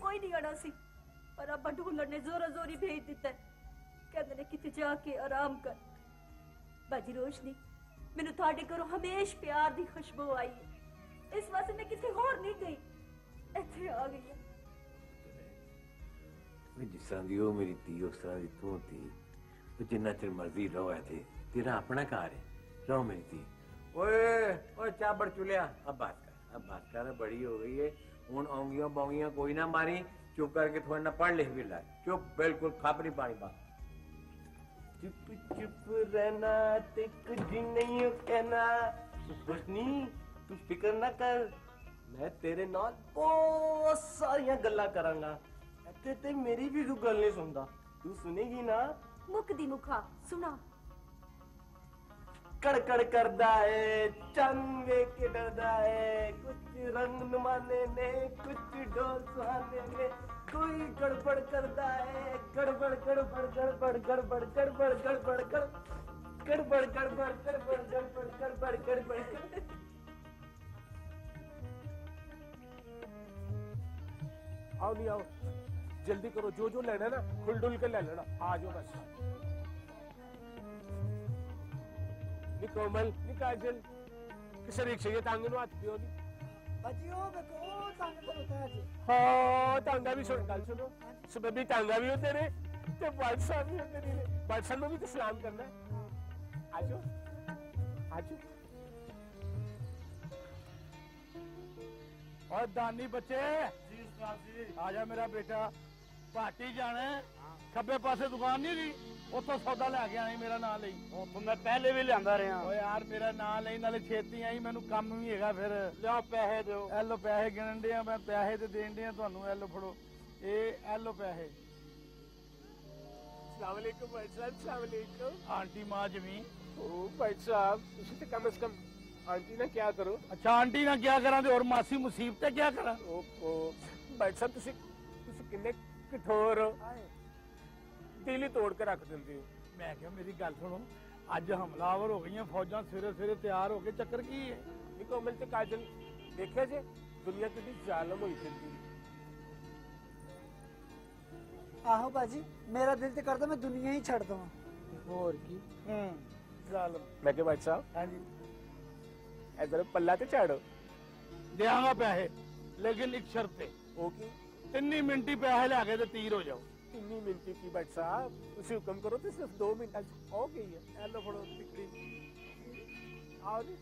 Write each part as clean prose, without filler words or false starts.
कोई नहीं आना सी, पर अब ढूलण ने जोरा जोरी भेज दिता है। कहते ने किते जाके आराम कर। बाजी रोशनी, मैनू तुहाडे घरों हमेश प्यार दी खुशबू आई है, इस वास्ते मैं किते होर नहीं गई, इत्थे आ गई हां। जिस तरह दी ओ मेरी धी उस तरह दी तू थी, तो जिन्ना चिर मर्जी रहो है थे, तेरा अपना घर है, रहो मेरी धी। ओए ओए चाबड़ चुलिया, अब बात कर, बड़ी हो गई है हुन। औंगियां बौंगियां कोई ना मारी, चुप करके थोड़ा ना पढ़ लिख भी ला, चुप बिल्कुल खापरी पानी पा। चुप चुप रहना ते कुछ नहीं कहना। रोशनी तू फिक्र ना कर, मैं तेरे नाल बहुत सारियां गल्लां करांगा। ते मेरी भी कोई गल नहीं सुनदा, तू सुनेगी ना? मुख दी मुखा सुना। कड़कड़ करदा है चंद वेख के डरदा है, कुछ रंग नुमाने ने कुछ ढोल सुहाने ने, कोई गड़बड़ करदा है, गड़बड़ गड़बड़ गड़बड़ गड़बड़ गड़बड़ गड़बड़ गड़बड़ गड़बड़ गड़बड़ गड़बड़ गड़बड़ गड़बड़। आओ नहीं आओ, जल्दी करो, जो जो लेना ना खुल डुल के ले लेना, आ जाओ बस। नी कोमल नी काजल, किसे रिक्शे के टांगे नु हाथ पियो नी बाजी ओ देखो टांगे पर होता है जी। हाँ टांगा भी सुन, गल सुनो, सुबह भी टांगा भी होते रहे, ते बादशाह भी होते रहे, बादशाह में भी तो सलाम करना है। आ जाओ आ जाओ। और दानी बच्चे जी आजा मेरा बेटा, पार्टी जाना है, खब्बे पासे दुकान नहीं रही, उतो सौदा लैके आनी, मेरा नाम लई। तो मैं पहले भी लियांदा रहा। ओ यार मेरा नाम लई, नाले छेती आई, मैनू काम भी हैगा। फिर लियाओ पैसे दो। ए लो पैसे गिनन दे, मैं पैसे ते देन दे तुहानू। ए लो फड़ो, ए लो पैसे। अस्सलाम वालेकुम भाई साहब, अस्सलाम वालेकुम। आंटी मां जमी। ओ भाई साहब तुसी ते कम से कम आंटी ना क्या करो। अच्छा आंटी ना क्या करा ते और मासी मुसीबत क्या करा। ओ भाई साहब तुसी किन्ने कठोर हो, दिल ही तोड़ के रख दिंदे हो। मैं क्या मेरी गल सुनो, अज हमलावर हो गई फौजां, सवेरे सवेरे तैयार हो के, चक्कर की है? कोमल ते काजल देखिया जे दुनिया कितनी जालम हुई फिरदी। आहो बाजी, मेरा दिल तो करता मैं दुनिया ही छड़ दवा। और की जालम। मैं क्या भाई साहब, हाँ जी इधर पल्ला ते झाड़ो। देंगा पैसे, लेकिन एक शर्त पे, ओके 3 मिनट ही पैसे लैके ते तीर हो जाओ। 3 मिनट की भाई साहब, तुसी हुक्म करो तो सिर्फ 2 मिनट हो गई है। हेलो फड़ो तिकड़ी, आओ जी।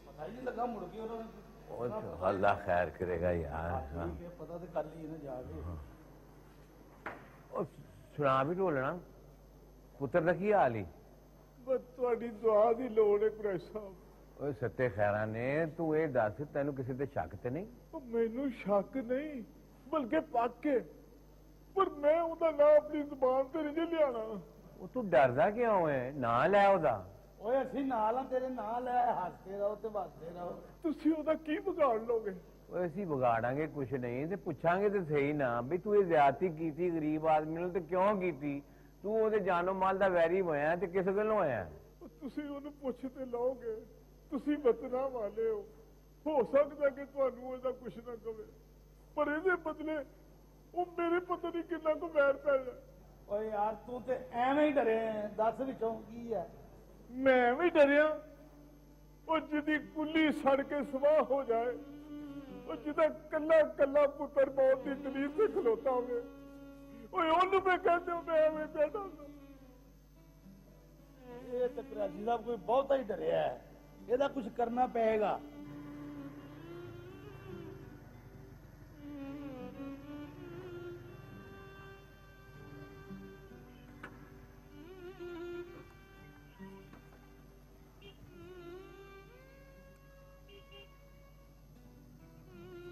पता ही नहीं लगा मुड़ के उन्होंने। अल्लाह खैर करेगा यार। हाँ। पता तो कर ली ना जाके। सुना भी ढोलना, पुत्र दा की हाल ही? बस तुहाडी दुआ दी लोड़ है कुरैश साहब। ओए सत्ते खैरा ने तू ये दस, तेनू किसी ते शक ते नहीं? मैनू शक नहीं बल्कि पक्क है, पर मैं उहदा नाम अपनी जुबान ते नहीं लियाना। ਉਹ ਤੂੰ ਡਰਦਾ ਕਿਉਂ ਹੈ? ਨਾਂ ਲੈ ਉਹਦਾ। ਓਏ ਅਸੀਂ ਨਾਲ ਆ ਤੇਰੇ, ਨਾਲ ਹੈ, ਹੱਸਦੇ ਰਹੋ ਤੇ ਵੱਸਦੇ ਰਹੋ। ਤੁਸੀਂ ਉਹਦਾ ਕੀ ਵਿਗਾੜ ਲੋਗੇ? ਓਏ ਅਸੀਂ ਵਿਗਾੜਾਂਗੇ ਕੁਛ ਨਹੀਂ, ਤੇ ਪੁੱਛਾਂਗੇ ਤੇ ਸਹੀ ਨਾ ਵੀ ਤੂੰ ਇਹ ਜ਼ਿਆਦਤੀ ਕੀਤੀ ਗਰੀਬ ਆਦਮੀ ਨੂੰ, ਤੇ ਕਿਉਂ ਕੀਤੀ? ਤੂੰ ਉਹਦੇ ਜਾਨੋ ਮਾਲ ਦਾ ਵੈਰੀ ਹੋਇਆ ਤੇ ਕਿਸ ਗੱਲੋਂ ਹੋਇਆ? ਤੁਸੀਂ ਉਹਨੂੰ ਪੁੱਛ ਤੇ ਲਓਗੇ, ਤੁਸੀਂ ਵਤਨਾਂ ਵਾਲੇ ਹੋ ਸਕਦਾ ਕਿ ਤੁਹਾਨੂੰ ਇਹਦਾ ਕੁਛ ਨਾ ਕਵੇ, ਪਰ ਇਹਦੇ ਬਦਲੇ ਉਹ ਮੇਰੇ ਪਤਾ ਨਹੀਂ ਕਿੰਨਾ ਕੁ ਵੈਰ ਪੈ ਜਾਏ। ਓਏ ਯਾਰ ਤੂੰ ਤੇ ਐਵੇਂ ਹੀ ਡਰੇ, ਦੱਸ ਵਿੱਚੋਂ ਕੀ ਹੈ? ਮੈਂ ਵੀ ਡਰਿਆ, ਉਹ ਜਿਹਦੀ ਕੁੱਲੀ ਸੜ ਕੇ ਸਵਾਹ ਹੋ ਜਾਏ, ਉਹ ਜਿਹਦਾ ਕੱਲਾ ਕੱਲਾ ਪੁੱਤਰ ਮੌਤ ਦੀ ਦਲੀਲ ਤੇ ਖਲੋਤਾ ਹੋਵੇ, ਓਏ ਉਹਨੂੰ ਮੈਂ ਕਹਿੰਦੇ ਮੈਂ ਐਵੇਂ ਬੈਠਾ। ਇਹ ਤਾਂ ਕਰਾਜੀ ਸਾਹਿਬ ਕੋਈ ਬਹੁਤਾ ਹੀ ਡਰਿਆ ਹੈ, ਇਹਦਾ ਕੁਝ ਕਰਨਾ ਪਏਗਾ।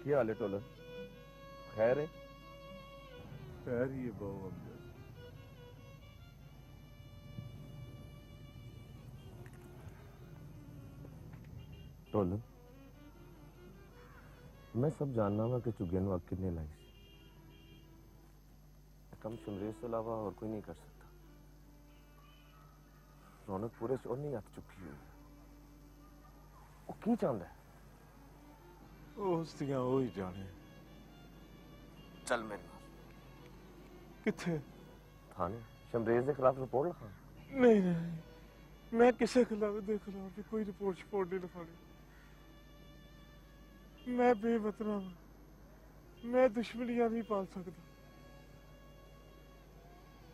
क्या हाल है टोलर? खैर है? खैर ही है बहु अमजद, ਢੋਲ ਮੈਂ ਸਭ ਜਾਣਨਾ ਵਾ ਕਿ ਝੁੱਗੀਆਂ ਨੂੰ ਅੱਗ ਕਿੰਨੇ ਲਾਈ ਸੀ ਇਹ ਕੰਮ ਸ਼ਮਰੇਸ਼ ਤੋਂ ਇਲਾਵਾ ਹੋਰ ਕੋਈ ਨਹੀਂ ਕਰ ਸਕਦਾ ਰੌਣਕ ਪੂਰੇ ਚ ਉਹਨੀ ਹੱਥ ਚੁੱਕੀ ਹੋਈ ਹੈ ਉਹ ਕੀ ਚਾਹੁੰਦਾ ਹੈ ਉਸ ਦੀਆਂ ਉਹ ਹੀ ਜਾਣੇ। ਚੱਲ ਮੇਰੇ ਨਾਲ ਕਿੱਥੇ? ਥਾਣੇ ਸ਼ਮਰੇਸ਼ ਦੇ ਖਿਲਾਫ ਰਿਪੋਰਟ ਲਿਖਾ ਨਹੀਂ ਨਹੀਂ, ਮੈਂ ਕਿਸੇ ਖਿਲਾਫ ਦੇ ਖਿਲਾਫ ਵੀ ਕੋਈ ਰਿਪੋਰਟ ਨਹੀਂ ਲਿਖਾਣੀ। ਮੈਂ ਬੇਵਤਨਾ ਹਾਂ, ਮੈਂ ਦੁਸ਼ਮਣੀਆਂ ਨਹੀਂ ਪਾਲ ਸਕਦਾ।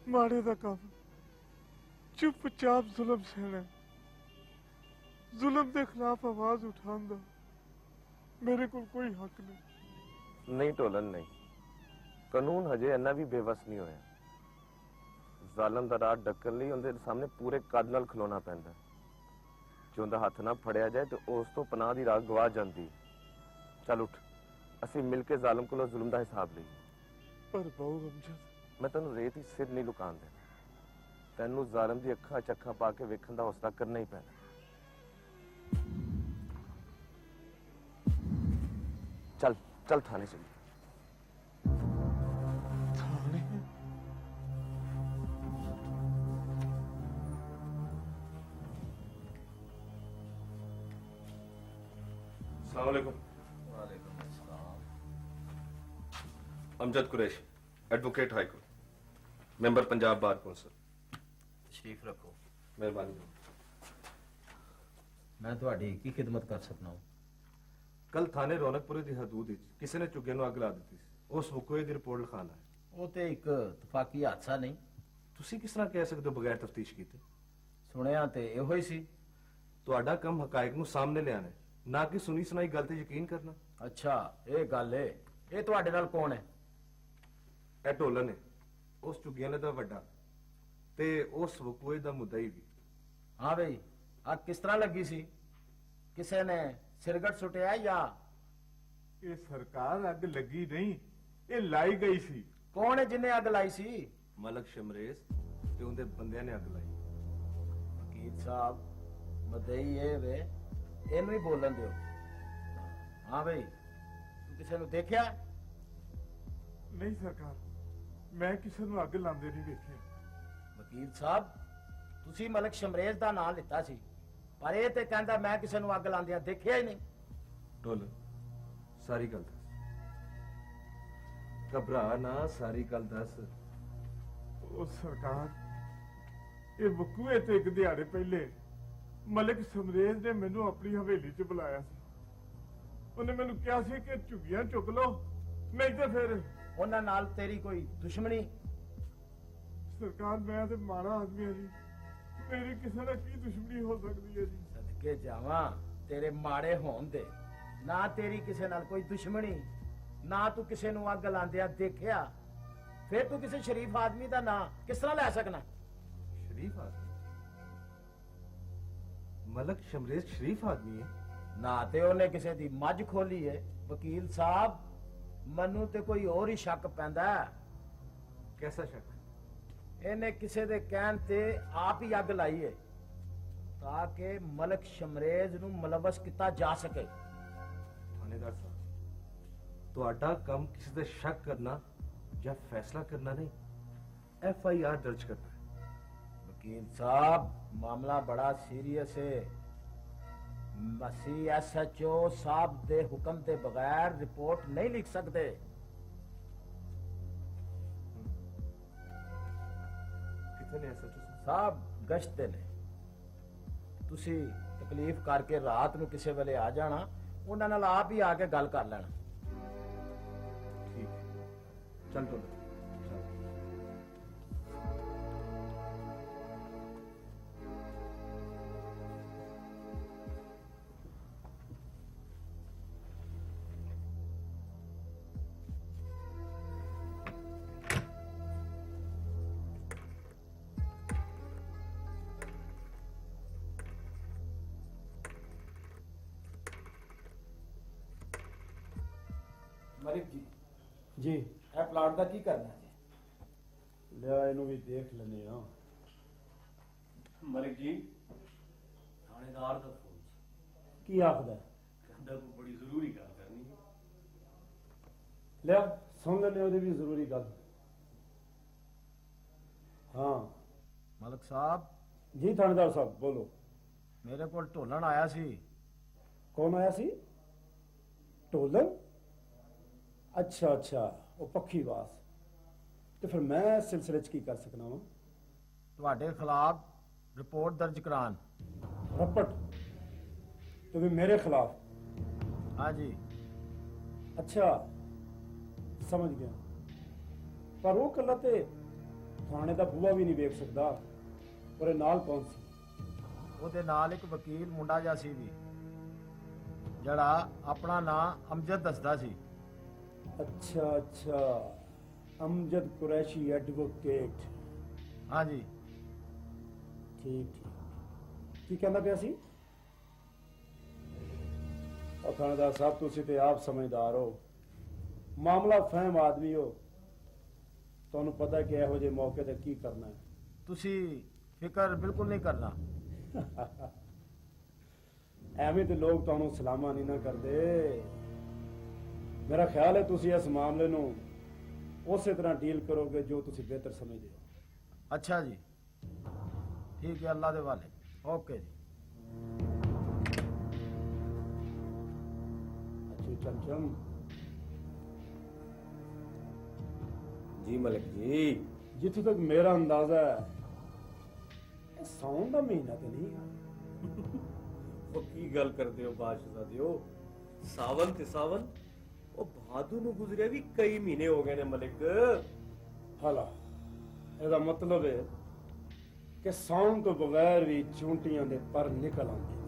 ਮਾੜੇ ਦਾ ਕੰਮ ਚੁੱਪਚਾਪ ਜ਼ੁਲਮ ਸਹਿਣਾ, ਜ਼ੁਲਮ ਦੇ ਖਿਲਾਫ ਆਵਾਜ਼ ਉਠਾਉਣ ਦਾ ਮੇਰੇ ਕੋਲ ਕੋਈ ਹੱਕ ਨਹੀਂ। ਨਹੀਂ ਢੋਲਨ ਨਹੀਂ, ਕਾਨੂੰਨ ਹਜੇ ਇੰਨਾ ਵੀ ਬੇਵਸ ਨਹੀਂ ਹੋਇਆ। ਜ਼ਾਲਮ ਦਾ ਰਾਹ ਡੱਕਣ ਲਈ ਉਹਦੇ ਸਾਹਮਣੇ ਪੂਰੇ ਕੱਦ ਨਾਲ ਖਲੋਣਾ ਪੈਂਦਾ। ਜੇ ਉਹਦਾ ਹੱਥ ਨਾ ਫੜਿਆ ਜਾਏ ਤੇ ਉਸ ਤੋਂ ਪਨਾਹ ਦੀ ਰਾਹ ਗਵਾ ਜਾਂਦੀ। ਚੱਲ ਉੱਠ, ਅਸੀਂ ਮਿਲ ਕੇ ਜ਼ਾਲਮ ਕੋਲੋਂ ਜ਼ੁਲਮ ਦਾ ਹਿਸਾਬ ਲਈਏ। ਪਰ ਬਹੁ ਅਮਜਦ, ਮੈਂ ਤੈਨੂੰ ਰੇਤ ਹੀ ਸਿਰ ਨਹੀਂ ਲੁਕਾਉਣ ਦੇਣਾ। ਤੈਨੂੰ ਜ਼ਾਲਮ ਦੀ ਅੱਖਾਂ 'ਚ ਅੱਖਾਂ ਪਾ ਕੇ ਵੇਖਣ ਦਾ ਹੌਸਲਾ ਕਰਨਾ ਹੀ ਪੈਣਾ। ਚੱਲ ਚੱਲ ਥਾਣੇ ਚੱਲੀਏ। अस्सलाम वालेकुम। Amjad Quraish, advocate high court, member Punjab bar council. तशरीफ रखो। मेहरबानी। मैं ਤੁਹਾਡੀ ਕੀ ਖਿਦਮਤ ਕਰ ਸਕਦਾ ਹਾਂ? ਕੱਲ ਥਾਣੇ ਰੌਣਕਪੁਰੇ ਦੀ ਹਦੂਦ ਵਿੱਚ ਕਿਸੇ ਨੇ ਝੁੱਗੀਆਂ ਨੂੰ ਅੱਗ ਲਾ ਦਿੱਤੀ ਸੀ। ਉਸ ਵਕੂਏ ਦੀ ਰਿਪੋਰਟ ਲਿਖਾਣਾ ਹੈ। ਉਹ ਤੇ ਇੱਕ ਤਫਾਕੀ ਹਾਦਸਾ ਨਹੀਂ। ਤੁਸੀਂ ਕਿਸ ਤਰ੍ਹਾਂ ਕਹਿ ਸਕਦੇ ਹੋ ਬਗੈਰ ਤਫਤੀਸ਼ ਕੀਤੇ? ਸੁਣਿਆ ਤੇ ਇਹੋ ਹੀ ਸੀ। ਤੁਹਾਡਾ ਕੰਮ ਹਕਾਇਕ ਨੂੰ ਸਾਹਮਣੇ ਲਿਆਣਾ ਹੈ, ਨਾ ਕਿ ਸੁਣੀ ਸੁਣਾਈ ਗੱਲ ਤੇ ਯਕੀਨ ਕਰਨਾ। ਅੱਛਾ, ਇਹ ਗੱਲ ਏ। ਇਹ ਤੁਹਾਡੇ ਨਾਲ ਕੌਣ ਹੈ? ਇਹ ਢੋਲਨ ਹੈ, ਉਸ ਝੁੱਗੀਆਂ ਦਾ ਵੱਡਾ ਤੇ ਉਸ ਵਕੂਏ ਦਾ ਮੁੱਦਈ ਵੀ। ਹਾਂ ਬਈ, ਅੱਗ ਕਿਸ ਤਰ੍ਹਾਂ ਲੱਗੀ ਸੀ? ਕਿਸੇ ਨੇ ਸਿਰਗਟ ਸੁੱਟਿਆ ਜਾਂ? ਇਹ ਸਰਕਾਰ ਅੱਗ ਲੱਗੀ ਨਹੀਂ, ਇਹ ਲਾਈ ਗਈ ਸੀ। ਕੌਣ ਹੈ ਜਿੰਨੇ ਅੱਗ ਲਾਈ ਸੀ? ਮਲਕ ਸ਼ਮਰੇਜ਼ ਤੇ ਉਹਦੇ ਬੰਦਿਆਂ ਨੇ ਅੱਗ ਲਾਈ। ਵਕੀਲ ਸਾਹਿਬ, ਮਦਈ ਇਹ ਵੇ, ਇਹਨੂੰ ਹੀ ਬੋਲਣ ਦਿਓ। ਹਾਂ ਬਈ, ਤੂੰ ਕਿਸੇ ਨੂੰ ਦੇਖਿਆ? ਨਹੀਂ ਸਰਕਾਰ, ਮੈਂ ਕਿਸੇ ਨੂੰ ਅੱਗ ਲਾਉਂਦੇ ਨਹੀਂ ਵੇਖਿਆ। ਵਕੀਲ ਸਾਹਿਬ, ਤੁਸੀਂ ਮਲਕ ਸ਼ਮਰੇਜ਼ ਦਾ ਨਾਮ ਲਿੱਤਾ ਸੀ, ਪਰ ਇਹ ਤੇ ਕਹਿੰਦਾ ਮੈਂ ਕਿਸੇ ਨੂੰ ਅੱਗ ਲਾਉਂਦਿਆਂ ਦੇਖਿਆ ਹੀ ਨਹੀਂ। ਢੋਲਨ, ਸਾਰੀ ਗੱਲ ਦੱਸ। ਘਬਰਾ ਨਾ, ਸਾਰੀ ਗੱਲ ਦੱਸ। ਉਹ ਸਰਕਾਰ, ਇਹ ਵਕੂਏ ਤੇ ਇੱਕ ਦਿਹਾੜੇ ਪਹਿਲੇ ਮਲਿਕ ਸਮਰੇਜ਼ ਨੇ ਮੈਨੂੰ ਆਪਣੀ ਹਵੇਲੀ 'ਚ ਬੁਲਾਇਆ ਸੀ। ਉਹਨੇ ਮੈਨੂੰ ਕਿਹਾ ਸੀ ਕਿ ਝੁੱਗੀਆਂ ਚੁੱਕ ਲਓ, ਨਹੀਂ ਤੇ ਫਿਰ। ਉਹਨਾਂ ਨਾਲ ਤੇਰੀ ਕੋਈ ਦੁਸ਼ਮਣੀ? ਸਰਕਾਰ, ਮੈਂ ਤੇ ਮਾੜਾ ਆਦਮੀ ਹਾਂ ਜੀ, ਮੇਰੀ ਕਿਸੇ ਨਾਲ ਕੀ ਦੁਸ਼ਮਣੀ ਹੋ ਸਕਦੀ ਹੈ ਜੀ? ਸਦਕੇ ਜਾਵਾਂ ਤੇਰੇ ਮਾੜੇ ਹੋਣ ਦੇ। ਨਾ ਤੇਰੀ ਕਿਸੇ ਨਾਲ ਕੋਈ ਦੁਸ਼ਮਣੀ, ਨਾ ਤੂੰ ਕਿਸੇ ਨੂੰ ਅੱਗ ਲਾਉਂਦਿਆਂ ਦੇਖਿਆ, ਫਿਰ ਤੂੰ ਕਿਸੇ ਸ਼ਰੀਫ ਆਦਮੀ ਦਾ ਨਾਂ ਕਿਸ ਤਰ੍ਹਾਂ ਲੈ ਸਕਣਾ? शरीफ आदमी? मलक शमरेज शरीफ आदमी है? ਨਾ ਤੇ ਉਹਨੇ ਕਿਸੇ ਦੀ ਮੱਝ ਖੋਲੀ ਏ। ਵਕੀਲ ਸਾਹਿਬ, ਮੈਨੂੰ ਤੇ ਕੋਈ ਹੋਰ ਹੀ ਸ਼ੱਕ ਪੈਂਦਾ। कैसा शक? ਇਹਨੇ ਕਿਸੇ ਦੇ ਕਹਿਣ ਤੇ ਆਪ ਹੀ ਅੱਗ ਲਾਈ ਏ ਤਾਂ ਕਿ ਮਲਕ ਸ਼ਮਰੇਜ਼ ਨੂੰ ਮਲਵਸ ਕੀਤਾ ਜਾ ਸਕੇ। थानेदार साहब, ਤੁਹਾਡਾ ਕੰਮ ਕਿਸੇ ਤੇ ਸ਼ੱਕ ਕਰਨਾ ਜਾਂ ਫੈਸਲਾ ਕਰਨਾ ਨਹੀਂ, FIR ਦਰਜ ਕਰਨਾ ਹੈ। वकील साहब, मामला बड़ा सीरियस है। मसी SHO साहब दे हुक्म के बगैर रिपोर्ट नहीं लिख सकते। कितने SHO साहब गश्त दे ने। तुसी तकलीफ करके रात ਨੂੰ ਕਿਸੇ ਵੇਲੇ ਆ ਜਾਣਾ, ਉਹਨਾਂ ਨਾਲ ਆਪ ਹੀ ਆ ਕੇ ਗੱਲ ਕਰ ਲੈਣਾ। ठीक है, चल तो चल। ਮਲਿਕ ਜੀ, ਜੀ ਇਹ ਪਲਾਟ ਦਾ ਕੀ ਕਰਨਾ ਹੈ? ਲਿਆ ਇਹਨੂੰ ਵੀ ਦੇਖ ਲੈਨੇ ਆ। ਮਲਿਕ ਜੀ, ਥਾਣੇਦਾਰ ਦਾ ਫੋਨ। ਕੀ ਆਖਦਾ? ਤੁਹਾਡਾ ਕੋਈ ਬੜੀ ਜ਼ਰੂਰੀ ਗੱਲ ਕਰਨੀ ਹੈ। ਲਿਆ ਸੁਣ ਲੈਣੇ ਉਹਦੀ ਵੀ ਜ਼ਰੂਰੀ ਗੱਲ। ਹਾਂ ਮਲਕ ਸਾਹਿਬ, ਜੀ ਥਾਣੇਦਾਰ ਸਾਹਿਬ ਬੋਲੋ। ਮੇਰੇ ਕੋਲ ਢੋਲਣ ਆਇਆ ਸੀ। ਕੌਣ ਆਇਆ ਸੀ? ਢੋਲਣ? ਅੱਛਾ ਅੱਛਾ, ਉਹ ਪੱਖੀ ਵਾਸ। ਤੇ ਫਿਰ ਮੈਂ ਇਸ ਸਿਲਸਿਲੇ 'ਚ ਕੀ ਕਰ ਸਕਣਾ ਵਾਂ? ਤੁਹਾਡੇ ਖਿਲਾਫ ਰਿਪੋਰਟ ਦਰਜ ਕਰਾਉਣ। ਰਪਟ ਤੇ ਵੀ ਮੇਰੇ ਖਿਲਾਫ? ਹਾਂਜੀ। ਅੱਛਾ ਸਮਝ ਗਿਆ। ਪਰ ਉਹ ਕੱਲਾ ਤੇ ਥਾਣੇ ਦਾ ਬੂਹਾ ਵੀ ਨਹੀਂ ਵੇਖ ਸਕਦਾ। ਉਹਦੇ ਨਾਲ ਕੌਣ ਸੀ? ਉਹਦੇ ਨਾਲ ਇੱਕ ਵਕੀਲ ਮੁੰਡਾ ਜਿਹਾ ਸੀ ਵੀ, ਜਿਹੜਾ ਆਪਣਾ ਨਾਂ ਅਮਜਦ ਦੱਸਦਾ ਸੀ। ਅੱਛਾ ਅੱਛਾ, ਅਮਜਦ ਕੁਰੈਸ਼ੀ ਐਡਵੋਕੇਟ। ਹਾਂਜੀ। ਠੀਕ ਠੀਕ। ਕੀ ਕਹਿੰਦਾ ਪਿਆ ਸੀ? ਥਾਣੇਦਾਰ ਸਾਹਿਬ ਤੁਸੀਂ ਤੇ ਆਪ ਸਮਝਦਾਰ ਹੋ, ਮਾਮਲਾ ਫਹਿਮ ਆਦਮੀ ਹੋ, ਤੁਹਾਨੂੰ ਪਤਾ ਕਿ ਇਹੋ ਜਿਹੇ ਮੌਕੇ ਤੇ ਕੀ ਕਰਨਾ ਹੈ। ਤੁਸੀਂ ਫਿਕਰ ਬਿਲਕੁਲ ਨਹੀਂ ਕਰਨਾ। ਐਵੇਂ ਤੇ ਲੋਕ ਤੁਹਾਨੂੰ ਸਲਾਮਾਂ ਨਹੀਂ ਨਾ ਕਰਦੇ। ਮੇਰਾ ਖਿਆਲ ਹੈ ਤੁਸੀਂ ਇਸ ਮਾਮਲੇ ਨੂੰ ਉਸੇ ਤਰ੍ਹਾਂ ਡੀਲ ਕਰੋਗੇ ਜੋ ਤੁਸੀਂ ਬਿਹਤਰ ਸਮਝਦੇ ਹੋ। ਅੱਛਾ ਜੀ, ਠੀਕ ਹੈ, ਅੱਲਾ ਦੇ ਵਾਲੇ। ਓਕੇ ਜੀ। ਅੱਛਾ ਚਮਚਮ ਜੀ ਮਲਿਕ ਜੀ, ਜਿੱਥੇ ਤੱਕ ਮੇਰਾ ਅੰਦਾਜ਼ਾ ਹੈ ਇਹ ਸਾਉਣ ਦਾ ਮਹੀਨਾ ਤੇ ਨਹੀਂ ਹੈ। ਉਹ ਕੀ ਗੱਲ ਕਰਦੇ ਹੋ ਬਾਦਸ਼ਾਹਜ਼ਾਦਿਓ? ਸਾਵਨ ਤੇ ਸਾਵਨ, ਉਹ ਭਾਦੂ ਨੂੰ ਗੁਜ਼ਰਿਆ ਵੀ ਕਈ ਮਹੀਨੇ ਹੋ ਗਏ ਨੇ ਮਲਿਕ। ਹਾਲਾ ਇਹਦਾ ਮਤਲਬ ਹੈ ਕਿ ਸਾਉਣ ਤੋਂ ਬਗੈਰ ਵੀ ਚੂੰਟੀਆਂ ਦੇ ਪਰ ਨਿਕਲ ਆਉਂਦੇ ਨੇ।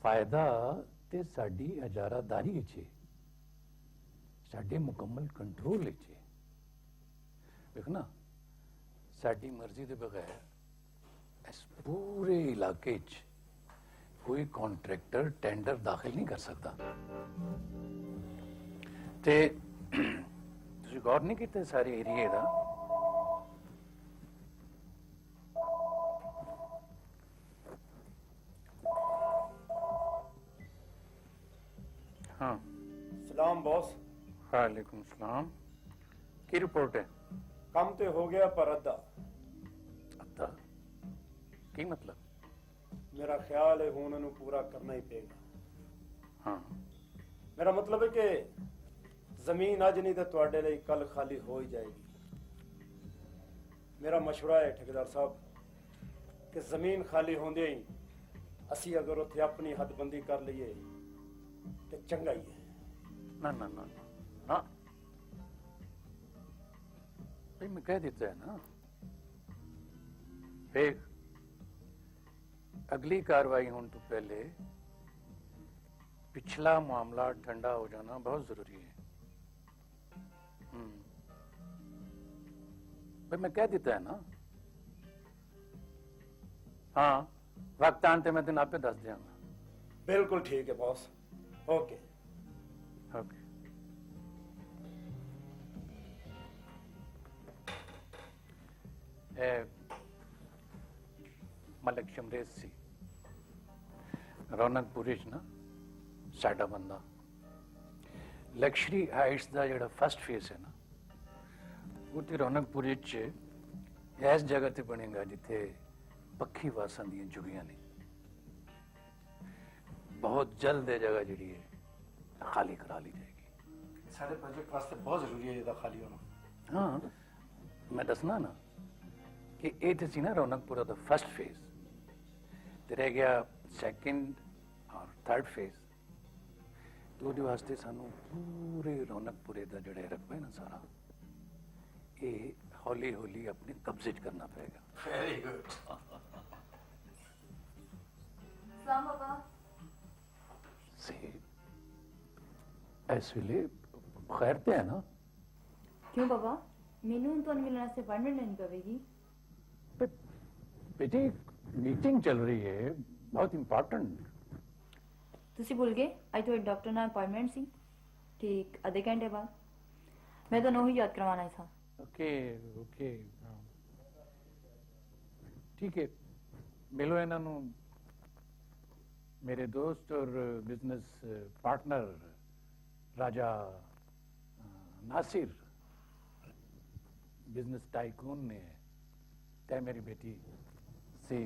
फायदा ते साडी इजारादारी च साडे मुकम्मल कंट्रोल च देख ना, साडी मर्जी दे बगैर इस पूरे इलाके च कोई कॉन्ट्रैक्टर टेंडर दाखिल नहीं कर सकता। ते तुसीं गौर नहीं कीते सारे एरिए दा? हाँ। सलाम बॉस। वालेकुम सलाम। की रिपोर्ट है? काम ते हो गया पर अद्धा। अद्धा की मतलब? मेरा ख्याल है हुण इहनूं पूरा करना ही पेगा। हाँ। मेरा मतलब है कि जमीन अज नहीं तो तुहाडे लई कल खाली हो ही जाएगी। मेरा मशवरा है ठेकेदार साहब कि जमीन खाली होंदे ही असी अगर उत्थे अपनी हदबंदी कर लईए तो चंगा ही है। ना ना ना ना, भाई मैं कह देता है ना, देख अगली कार्रवाई होने तो पहले पिछला मामला ठंडा हो जाना बहुत जरूरी है। भाई मैं कह देता है ना। हाँ, वक्त आने मैं दिन आपे दस दियांगा। बिल्कुल ठीक है boss. Okay okay. Malik Shamrez सी रौनकपुरी च ना साडा बंदा लग्जरी हाइट्स दा जेड़ा फर्स्ट फेस है ना, वो ते रौनकपुरी च इस जगह ते बनेगा जिथे पक्खी वासां दियां जुगियां ने। बहुत जल्द ये जगह जी है खाली करा ली जाएगी। सारे प्रोजेक्ट वास्ते बहुत जरूरी है ये खाली होना। हाँ, मैं दसना ना कि ये तो सी ना रौनकपुरा दा फर्स्ट फेज, ते रह गया सैकेंड और थर्ड फेज। तो उहदे वास्ते सानू पूरे रौनकपुरे दा जिहड़ा रकबा है ना सारा, ये हौली हौली अपने कब्जे च करना पड़ेगा। Very good. सलाम बाबा। इस वेले खैर ते है ना? क्यों बाबा, मैनू तो मिलने से अपॉइंटमेंट लेनी पवेगी? बेटे मीटिंग चल रही है बहुत इंपॉर्टेंट। ਤੁਸੀਂ ਭੁੱਲ ਗਏ ਅੱਜ ਤੁਹਾਡੇ ਡਾਕਟਰ ਨਾਲ ਅਪਾਇੰਟਮੈਂਟ ਸੀ ਠੀਕ ਅੱਧੇ ਘੰਟੇ ਬਾਅਦ ਮੈਂ ਤੁਹਾਨੂੰ ਉਹੀ ਯਾਦ ਕਰਵਾਉਣਾ ਸੀ ओके ओके ठीक है मिलो इन्हां नूं मेरे दोस्त और बिजनेस पार्टनर राजा नासिर बिजनेस टाइकून ने तय मेरी बेटी से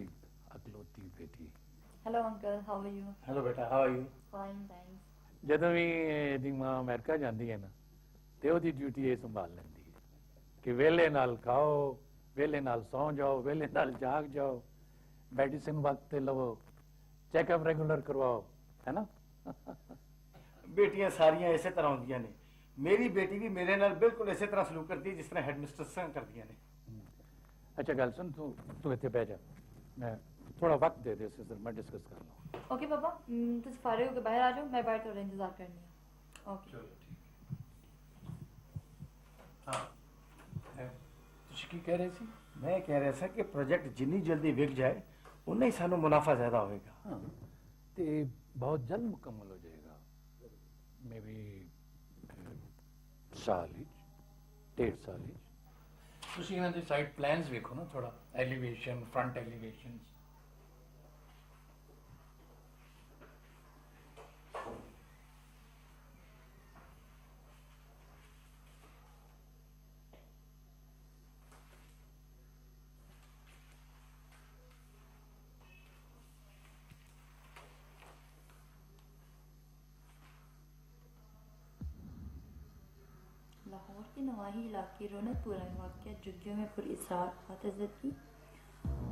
अकलौती बेटी hello uncle how are you hello बेटा हाउ आर यू ਫਾਈਨ ਥੈਂक्स ਜਦੋਂ ਵੀ ਇਹਦੀ ਮਾਂ ਅਮਰੀਕਾ ਜਾਂਦੀ ਹੈ ਨਾ ਤੇ ਉਹਦੀ ਡਿਊਟੀ ਇਹ ਸੰਭਾਲ ਲੈਂਦੀ ਹੈ ਕਿ ਵੇਲੇ ਨਾਲ ਖਾਓ ਵੇਲੇ ਨਾਲ ਸੌਂ ਜਾਓ ਵੇਲੇ ਨਾਲ ਜਾਗ ਜਾਓ ਮੈਡੀਸਿਨ ਵਕਤ ਤੇ ਲਵੋ ਚੈੱਕਅਪ ਰੈਗੂਲਰ ਕਰਵਾਓ ਹੈ ਨਾ ਬੇਟੀਆਂ ਸਾਰੀਆਂ ਇਸੇ ਤਰ੍ਹਾਂ ਹੁੰਦੀਆਂ ਨੇ ਮੇਰੀ ਬੇਟੀ ਵੀ ਮੇਰੇ ਨਾਲ ਬਿਲਕੁਲ ਇਸੇ ਤਰ੍ਹਾਂ ਸਲੂਕ ਕਰਦੀ ਹੈ ਜਿਸ ਤਰ੍ਹਾਂ ਹੈਡਮਿਸਟਰਸਾਂ ਕਰਦੀਆਂ ਨੇ ਅੱਛਾ ਗੱਲ ਸੁਣ ਤੂੰ ਇੱਥੇ ਬਹਿ ਜਾ ਮੈਂ ਥੋੜਾ ਵਕਤ ਦੇ ਦੇ ਸਿਰ ਮੈਂ ਡਿਸਕਸ ਕਰ ਲਵਾਂ ਓਕੇ ਪਾਪਾ ਤੁਸੀਂ ਫਾਰੇ ਹੋ ਕੇ ਬਾਹਰ ਆ ਜਾਓ ਮੈਂ ਬਾਹਰ ਤੁਹਾਡਾ ਇੰਤਜ਼ਾਰ ਕਰਨੀ ਆ ਓਕੇ ਚਲੋ ਠੀਕ ਹਾਂ ਤੁਸੀਂ ਕੀ ਕਹਿ ਰਹੇ ਸੀ ਮੈਂ ਕਹਿ ਰਿਹਾ ਸੀ ਕਿ ਪ੍ਰੋਜੈਕਟ ਜਿੰਨੀ ਜਲਦੀ ਵਿਕ ਜਾਏ ਉਨਾ ਹੀ ਸਾਨੂੰ ਮੁਨਾਫਾ ਜ਼ਿਆਦਾ ਹੋਵੇਗਾ ਹਾਂ ਤੇ ਬਹੁਤ ਜਲਦ ਮੁਕੰਮਲ ਹੋ ਜਾਏਗਾ ਮੇ ਵੀ ਸਾਲ ਵਿੱਚ 1.5 ਸਾਲ ਵਿੱਚ ਤੁਸੀਂ ਇਹਨਾਂ ਦੇ ਸਾਈਡ ਪਲਾਨਸ ਵੇਖੋ ਨਾ ਥੋੜਾ ਐਲੀਵੇਸ਼ਨ ਫਰੰਟ ਐਲੀਵੇਸ਼ਨਸ लाहौर के नवाही इलाके रौनकपुरा में वाक़ झुग्गियों में पुरअसरार आतिज़त की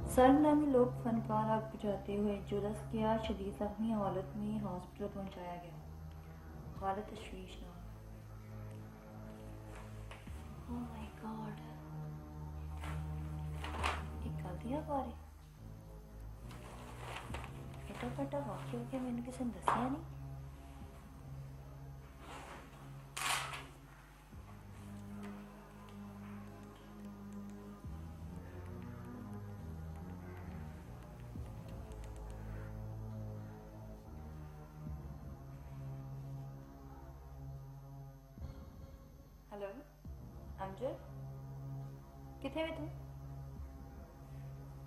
सरनामी लोग फनकार आग बुझाते हुए जुलस किया शदीद ज़ख्मी हालत में हॉस्पिटल पहुंचाया गया हालत तशवीशनाक ओह माय गॉड एक गलतियां बारे एडा बड़ा वाक़ हो गया मैंने किसी ने दसिया नहीं हेलो अमजद किथे में तू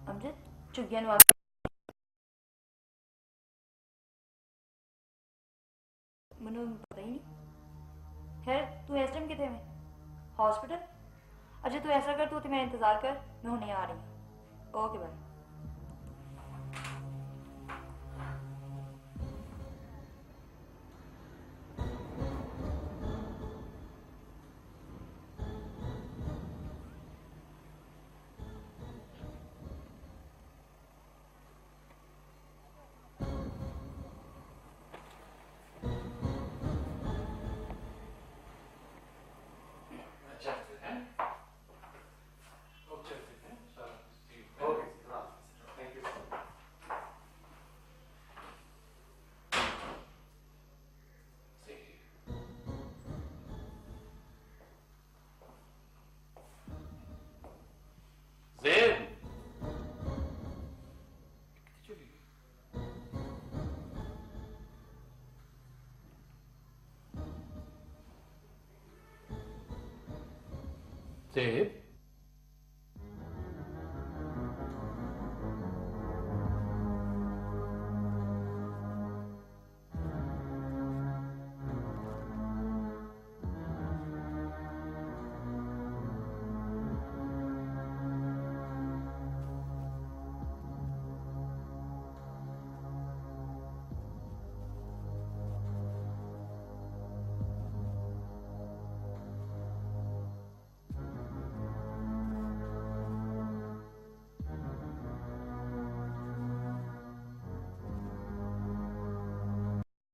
अमजद चुगियान वाक़ मैनू पता ही नहीं खैर तू इस टाइम किथे में हॉस्पिटल अच्छा तू ऐसा कर तू मेरा इंतजार कर मैं हुणे आ रही हूँ ओके बाय Zeb?